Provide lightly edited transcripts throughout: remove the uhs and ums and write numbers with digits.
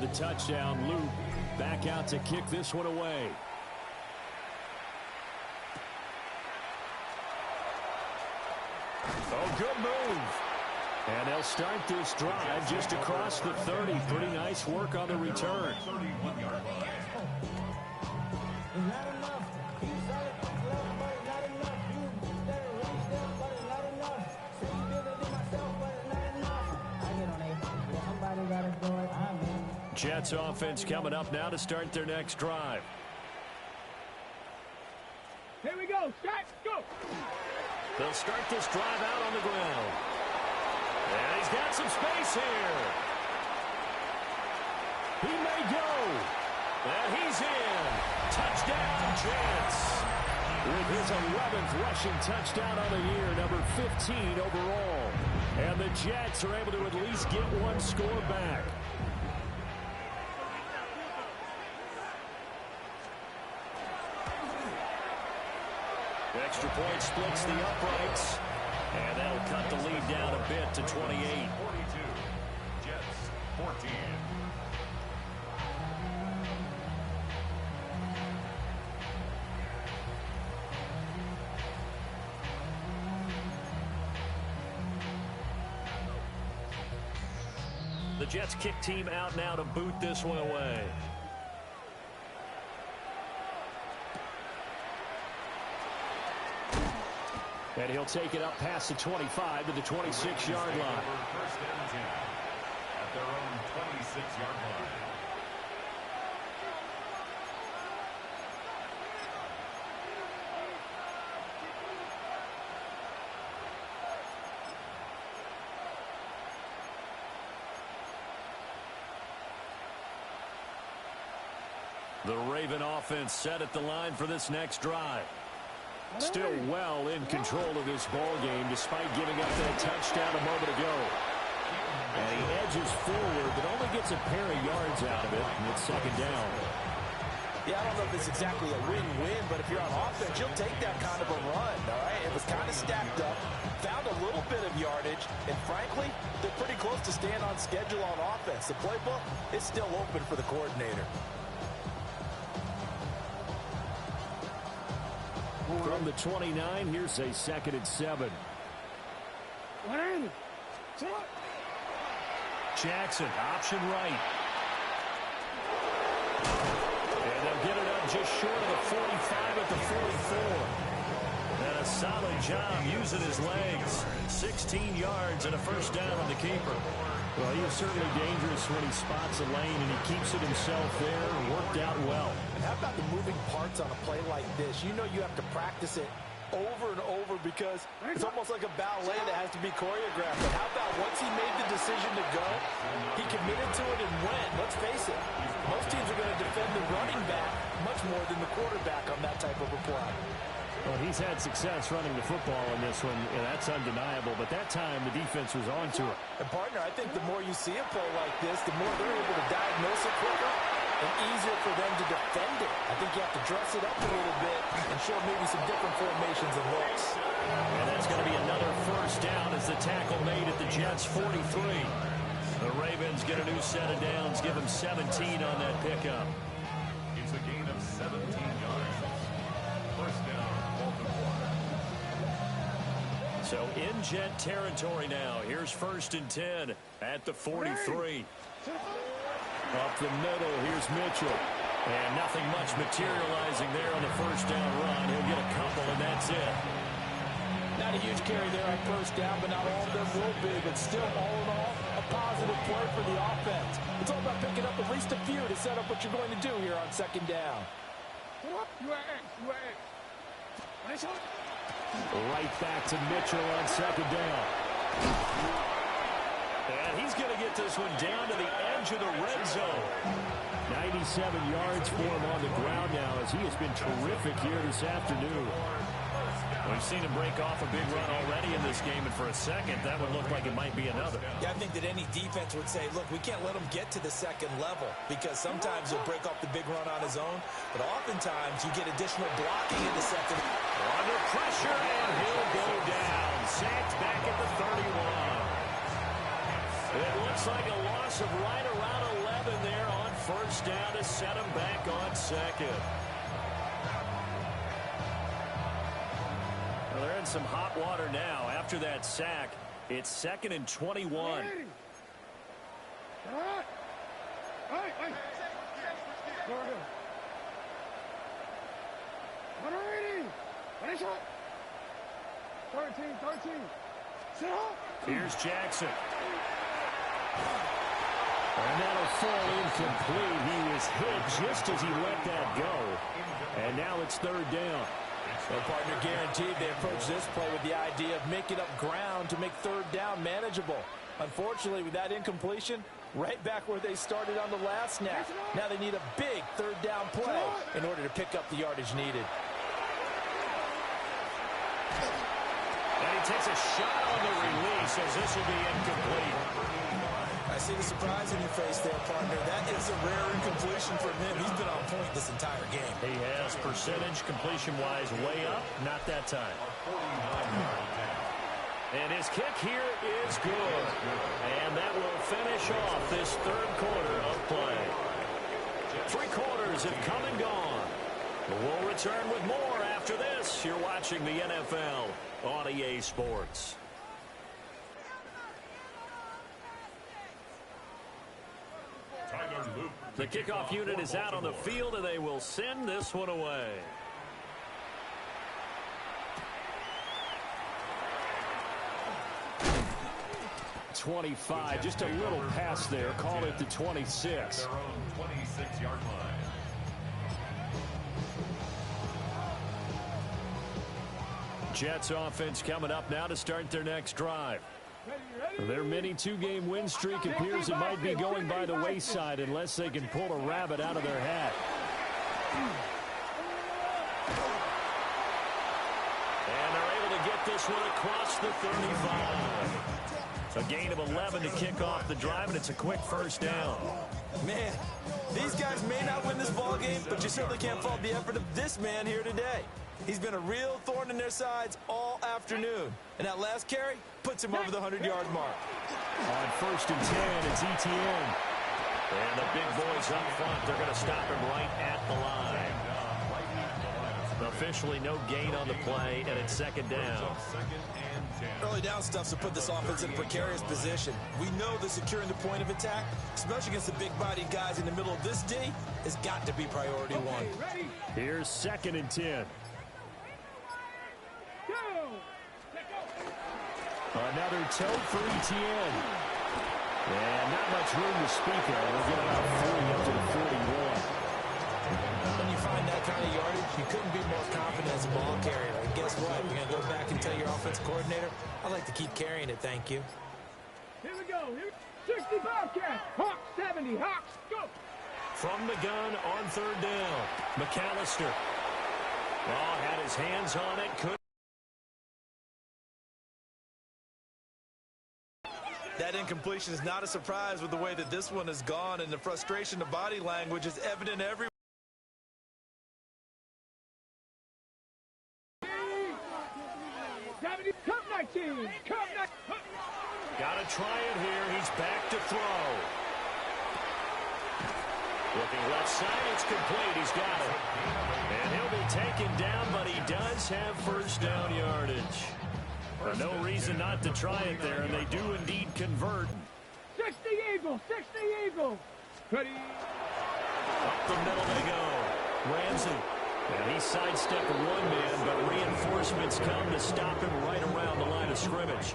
the touchdown loop. Back out to kick this one away. Oh, good move. And they'll start this drive just across the 30. Pretty nice work on the return. Jets offense coming up now to start their next drive. Here we go. Start. Go. They'll start this drive out on the ground. And he's got some space here. He may go. And he's in. Touchdown, Jets. With his 11th rushing touchdown on the year, number 15 overall. And the Jets are able to at least get one score back. Extra point splits the uprights. And that'll cut the lead down a bit to 28. 42. Jets, 14. The Jets kick team out now to boot this one away. And he'll take it up past the 25 to the 26-yard line. First and 10 at their own 26-yard line. The Raven offense set at the line for this next drive. Still well in control of this ball game despite giving up that touchdown a moment ago. And he edges forward but only gets a pair of yards out of it, and it's second down. Yeah, I don't know if it's exactly a win-win, but if you're on offense, you'll take that kind of a run, all right? It was kind of stacked up, found a little bit of yardage, and frankly, they're pretty close to staying on schedule on offense. The playbook is still open for the coordinator. From the 29, here's a 2nd and 7. Jackson, option right. And they'll get it up just short of the 45 at the 44. And a solid job using his legs. 16 yards and a first down on the keeper. Well, he is certainly dangerous when he spots a lane, and he keeps it himself there and worked out well. And how about the moving parts on a play like this? You know you have to practice it over and over because it's almost like a ballet that has to be choreographed. But how about once he made the decision to go, he committed to it and went. Let's face it, most teams are going to defend the running back much more than the quarterback on that type of a play. Well, he's had success running the football in this one, and that's undeniable. But that time, the defense was on to it. And, partner, I think the more you see a play like this, the more they're able to diagnose it quicker and easier for them to defend it. I think you have to dress it up a little bit and show maybe some different formations and looks. And that's going to be another first down as the tackle made at the Jets' 43. The Ravens get a new set of downs, give them 17 on that pickup. It's a gain of 17 yards. First down. So in Jet territory now. Here's 1st and 10 at the 43. Up the middle, here's Mitchell. And nothing much materializing there on the first down run. He'll get a couple, and that's it. Not a huge carry there on first down, but not all of them will be. But still, all in all, a positive play for the offense. It's all about picking up at least a few to set up what you're going to do here on 2nd down. Right back to Mitchell on 2nd down. And he's going to get this one down to the edge of the red zone. 97 yards for him on the ground now as he has been terrific here this afternoon. We've seen him break off a big run already in this game, and for a second, that would look like it might be another. Yeah, I think that any defense would say, look, we can't let him get to the 2nd level because sometimes he'll break off the big run on his own, but oftentimes you get additional blocking in the 2nd. Under pressure, and he'll go down. Sacked back at the 31. It looks looks like a loss of right around 11 there on first down to set him back on second. Well, they're in some hot water now. After that sack, it's 2nd and 21. Here's Jackson. And that'll fall incomplete. He was hit just as he let that go. And now it's 3rd down. Well, partner, guaranteed they approach this play with the idea of making up ground to make 3rd down manageable. Unfortunately, with that incompletion, right back where they started on the last snap. Now they need a big 3rd down play in order to pick up the yardage needed. And he takes a shot on the release as this will be incomplete. I see the surprise in your face there, partner. That is a rare incompletion from him. He's been on point this entire game. He has percentage completion-wise way up. Not that time. And his kick here is good. And that will finish off this 3rd quarter of play. 3 quarters have come and gone. We'll return with more after this. You're watching the NFL on EA Sports. The kickoff unit is out on the field, and they will send this one away. .25, just a little pass there. Call it the 26. Their own 26-yard line. Jets offense coming up now to start their next drive. Their mini 2-game win streak appears it might be going by the wayside unless they can pull a rabbit out of their hat. And they're able to get this one across the 35. A gain of 11 to kick off the drive, and it's a quick first down. Man, these guys may not win this ball game, but you certainly can't fault the effort of this man here today. He's been a real thorn in their sides all afternoon. And that last carry puts him over the 100-yard mark. On 1st and 10, it's Etienne. And the big boys up front, they're going to stop him right at the line. Officially no gain on the play, and it's 2nd down. Early down stuff's to put this offense in a precarious position. We know that securing the point of attack, especially against the big-bodied guys in the middle of this D, has got to be priority one. Here's 2nd and 10. Another toe for Etienne. And not much room to speak of. We'll get about 40 up to the 41. When you find that kind of yardage, you couldn't be more confident as a ball carrier. And guess what? You're going to go back and tell your offensive coordinator, I'd like to keep carrying it, thank you. Here we go. 60 Bobcats. Hawks 70. Hawks, go. From the gun on 3rd down. McAllister. Oh, had his hands on it. Couldn't. That incompletion is not a surprise with the way that this one has gone, and the frustration of body language is evident everywhere. Cup 19. Cup 19. Got to try it here. He's back to throw. Looking left side. It's complete. He's got it. And he'll be taken down, but he does have first down yardage. No reason not to try it there, and they do indeed convert. 60 Eagles. 60 Eagles. Ready. Up the middle they go. Ramsey. And he sidestepped one man, but reinforcements come to stop him right around the line of scrimmage.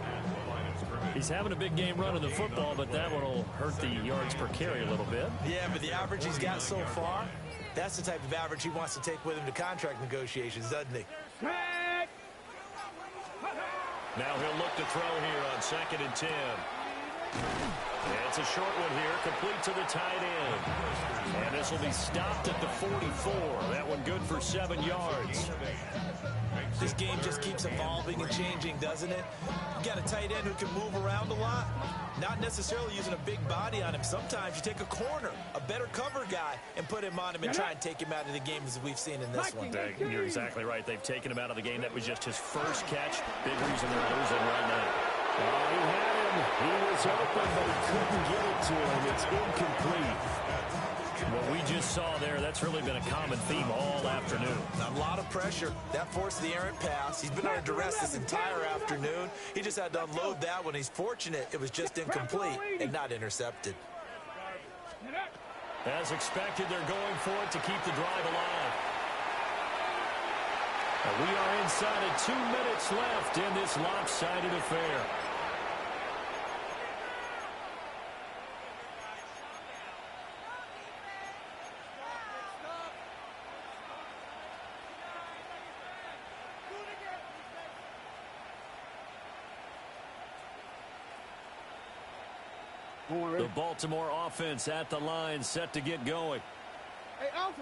He's having a big game running the football, but that one will hurt the yards per carry a little bit. Yeah, but the average he's got so far, that's the type of average he wants to take with him to contract negotiations, doesn't he? Now he'll look to throw here on 2nd and 10. It's a short one here, complete to the tight end. And this will be stopped at the 44. That one good for 7 yards. This game just keeps evolving and changing, doesn't it? You got a tight end who can move around a lot, not necessarily using a big body on him. Sometimes you take a corner, a better cover guy, and put him on him and try and take him out of the game as we've seen in this one. You're exactly right. They've taken him out of the game. That was just his first catch. Big reason they're losing right now. Oh, he had it He was open, but he couldn't get it to him. It's incomplete. What we just saw there, that's really been a common theme all afternoon. A lot of pressure. That forced the errant pass. He's been under duress this entire afternoon. He just had to unload that one. He's fortunate it was just incomplete and not intercepted. As expected, they're going for it to keep the drive alive. And we are inside of 2 minutes left in this lopsided affair. The Baltimore offense at the line, set to get going.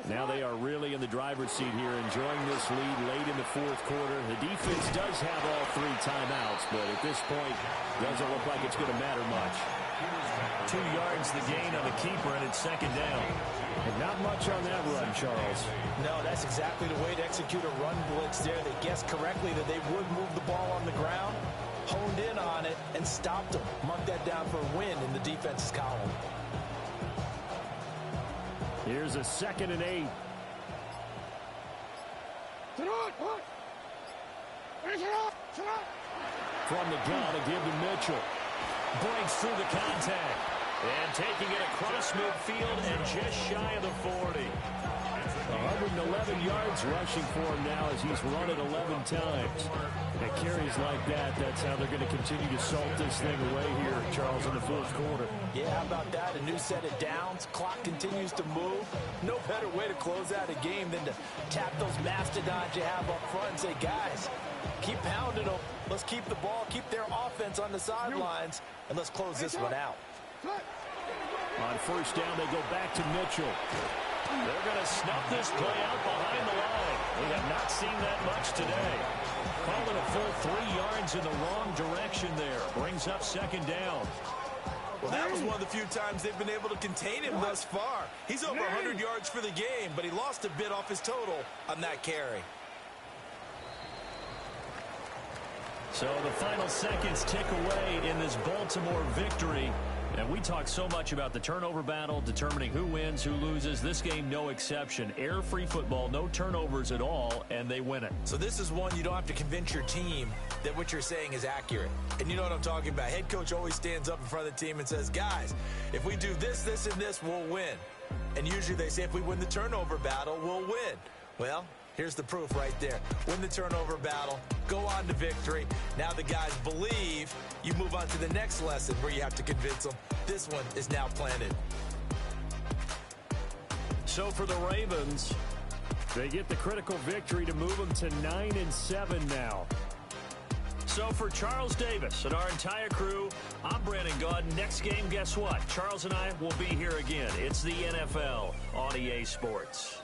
Now they are really in the driver's seat here, enjoying this lead late in the fourth quarter. The defense does have all 3 timeouts, but at this point, doesn't look like it's going to matter much. 2 yards the gain on the keeper, and it's second down. And not much on that run, Charles. No, that's exactly the way to execute a run blitz there. They guessed correctly that they would move the ball on the ground, honed in on it, and stopped them. Mark that down for a win in the defense's column. Here's a 2nd and 8. From the gun, a give to Mitchell. Breaks through the contact. And taking it across midfield and just shy of the 40. 111 yards rushing for him now as he's run it 11 times. And carries like that, that's how they're going to continue to salt this thing away here, Charles, in the fourth quarter. Yeah, how about that? A new set of downs. Clock continues to move. No better way to close out a game than to tap those mastodons you have up front and say, guys, keep pounding them. Let's keep the ball, keep their offense on the sidelines, and let's close this one out. On first down, they go back to Mitchell. They're going to snuff this play out behind the line. We have not seen that much today. Calling a full 3 yards in the wrong direction there. Brings up second down. Well, that was one of the few times they've been able to contain him thus far. He's over 100 yards for the game, but he lost a bit off his total on that carry. So the final seconds tick away in this Baltimore victory. And we talk so much about the turnover battle, determining who wins, who loses. This game, no exception. Air-free football, no turnovers at all, and they win it. So this is one you don't have to convince your team that what you're saying is accurate. And you know what I'm talking about. Head coach always stands up in front of the team and says, guys, if we do this, this, and this, we'll win. And usually they say if we win the turnover battle, we'll win. Well, here's the proof right there. Win the turnover battle, go on to victory. Now the guys believe. You move on to the next lesson where you have to convince them. This one is now planted. So for the Ravens, they get the critical victory to move them to 9-7 now. So for Charles Davis and our entire crew, I'm Brandon Gaudin. Next game, guess what? Charles and I will be here again. It's the NFL on EA Sports.